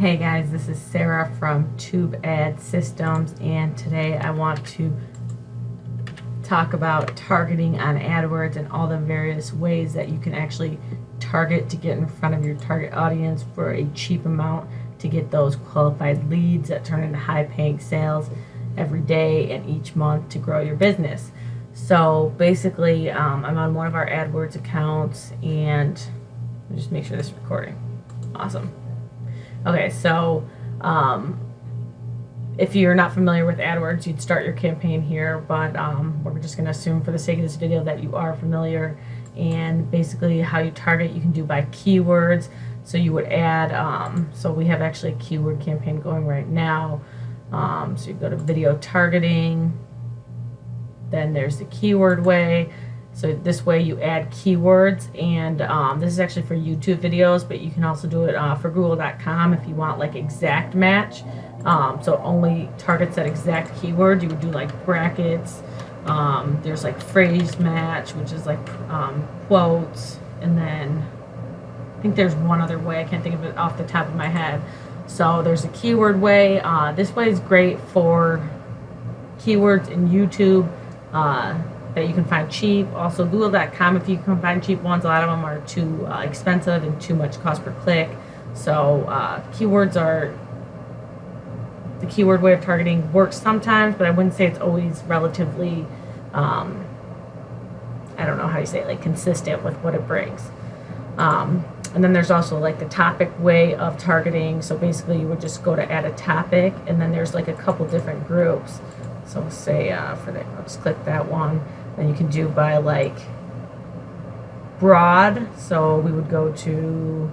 Hey guys, this is Sarah from Tube Ad Systems, and today I want to talk about targeting on AdWords and all the various ways that you can actually target to get in front of your target audience for a cheap amount to get those qualified leads that turn into high-paying sales every day and each month to grow your business. So basically, I'm on one of our AdWords accounts, and let me just make sure this is recording. Awesome. Okay, so if you're not familiar with AdWords, you'd start your campaign here, but we're just going to assume for the sake of this video that you are familiar. And basically how you target, you can do by keywords. So you would add, so we have actually a keyword campaign going right now. So you go to video targeting, then there's the keyword way. So this way you add keywords, and this is actually for YouTube videos, but you can also do it for Google.com if you want like exact match. So only targets that exact keyword. You would do like brackets. There's like phrase match, which is like quotes, and then I think there's one other way. I can't think of it off the top of my head. So there's a keyword way. This way is great for keywords in YouTube. That you can find cheap. Also Google.com, if you can find cheap ones, a lot of them are too expensive and too much cost per click. So keywords are, the keyword way of targeting works sometimes, but I wouldn't say it's always relatively, I don't know how you say it, like consistent with what it brings. And then there's also like the topic way of targeting. So basically you would just go to add a topic, and then there's like a couple different groups. So say for the, I'll just click that one. Then you can do by like broad. So we would go to,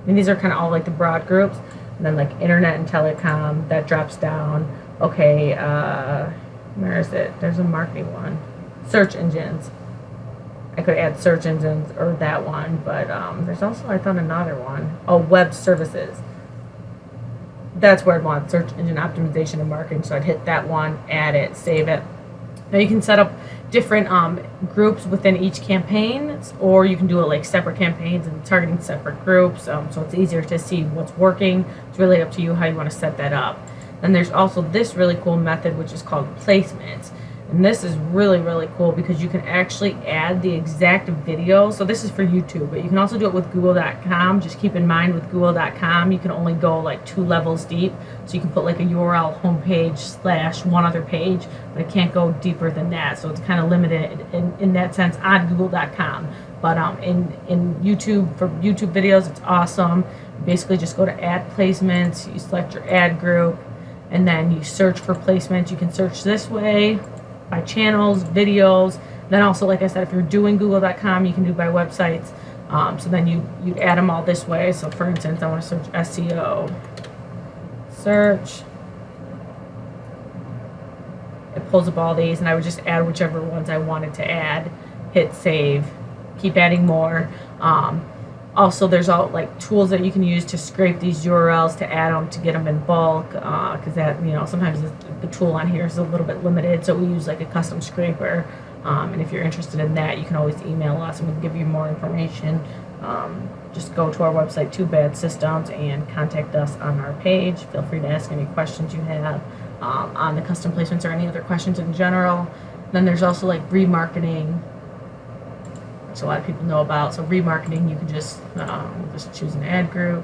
I mean, these are kind of all like the broad groups. And then like internet and telecom, that drops down. Okay, where is it? There's a marketing one. Search engines. I could add search engines or that one, but there's also, I thought, another one. Oh, web services. That's where I'd want search engine optimization and marketing. So I'd hit that one, add it, save it. Now you can set up different groups within each campaign, or you can do it like separate campaigns and targeting separate groups. So it's easier to see what's working. It's really up to you how you want to set that up. Then there's also this really cool method, which is called placements. And this is really, really cool because you can actually add the exact video. So this is for YouTube, but you can also do it with Google.com. Just keep in mind with Google.com, you can only go like 2 levels deep. So you can put like a URL homepage / one other page, but it can't go deeper than that. So it's kind of limited in that sense on Google.com. But in YouTube, for YouTube videos, it's awesome. You basically just go to add placements, you select your ad group, and then you search for placements. You can search this way, by channels, videos. Then also, like I said, if you're doing Google.com, you can do by websites. So then you'd add them all this way. So for instance, I want to search SEO. Search. It pulls up all these, and I would just add whichever ones I wanted to add. Hit save. Keep adding more. Also, there's all like tools that you can use to scrape these URLs to add them, to get them in bulk, because that, you know, sometimes the tool on here is a little bit limited, so we use like a custom scraper. And if you're interested in that, you can always email us and we'll give you more information. Just go to our website, Tube Ad Systems, and contact us on our page. Feel free to ask any questions you have on the custom placements or any other questions in general. Then there's also like remarketing, which a lot of people know about. So remarketing, you can just choose an ad group.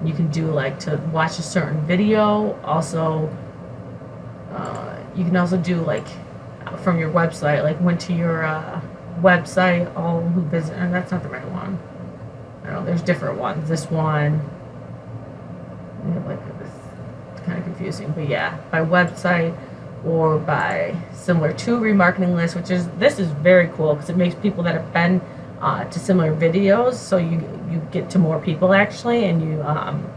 You can do like to watch a certain video. Also, you can also do like from your website, like went to your website, all who visit, and that's not the right one. I don't know, there's different ones. This one, like it's kind of confusing, but yeah, by website or by similar to remarketing list, which is, this is very cool because it makes people that have been to similar videos, so you get to more people actually, and you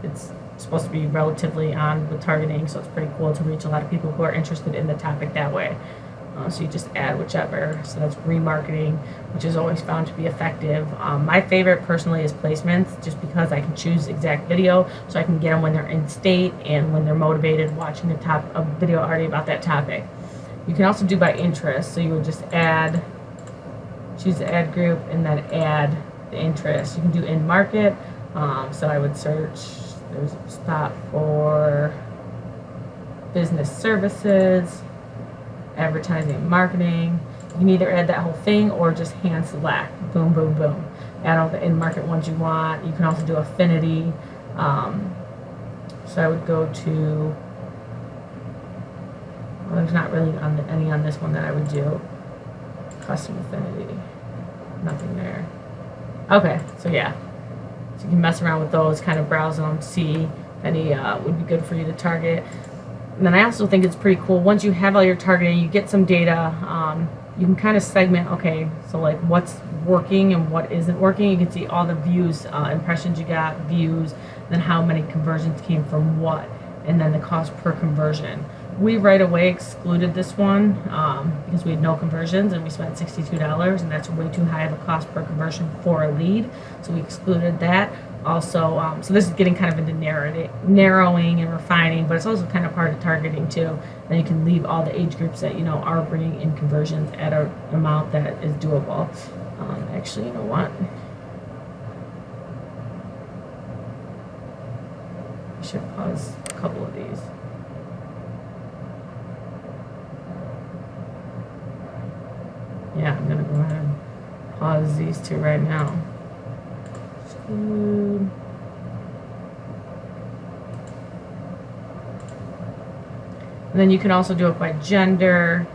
it's supposed to be relatively on with targeting, so it's pretty cool to reach a lot of people who are interested in the topic that way. So you just add whichever. So that's remarketing, which is always found to be effective. My favorite personally is placements, just because I can choose exact video, so I can get them when they're in state and when they're motivated watching a video already about that topic. You can also do by interest, so you would just choose the ad group and then add the interest. You can do in market, so I would search There's a spot for business services, advertising and marketing. You can either add that whole thing or just hand select. Boom, boom, boom. Add all the in-market ones you want. You can also do affinity. So I would go to, well, there's not really any on this one that I would do. Custom affinity. Nothing there. Okay, so yeah. So you can mess around with those, kind of browse them, see if any would be good for you to target. And then I also think it's pretty cool, once you have all your targeting, you get some data, you can kind of segment, okay, so like what's working and what isn't working. You can see all the views, impressions you got, views, then how many conversions came from what, and then the cost per conversion. We right away excluded this one because we had no conversions and we spent $62, and that's way too high of a cost per conversion for a lead. So we excluded that. Also, so this is getting kind of into narrowing and refining, but it's also kind of part of targeting too. Then you can leave all the age groups that you know are bringing in conversions at an amount that is doable. Actually, you know what? I should pause a couple of these. Yeah, I'm gonna go ahead and pause these two right now. Exclude. And then you can also do it by gender,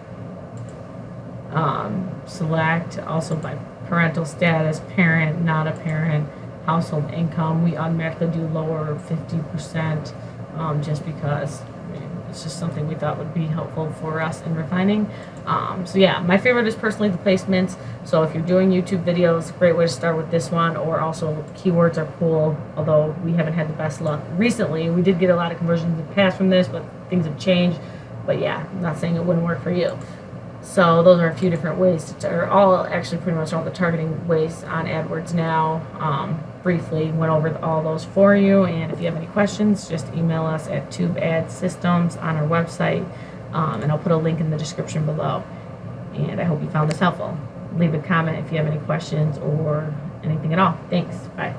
select, also by parental status, parent, not a parent, household income. We automatically do lower 50% just because it's just something we thought would be helpful for us in refining. So yeah, my favorite is personally the placements. So if you're doing YouTube videos, great way to start with this one, or also keywords are cool, although we haven't had the best luck recently. We did get a lot of conversions in the past from this, but things have changed. But yeah, I'm not saying it wouldn't work for you. So those are a few different ways or all actually pretty much all the targeting ways on AdWords now. Briefly went over all those for you, and if you have any questions, just email us at TubeAdSystems on our website, and I'll put a link in the description below. And I hope you found this helpful. Leave a comment if you have any questions or anything at all. Thanks. Bye.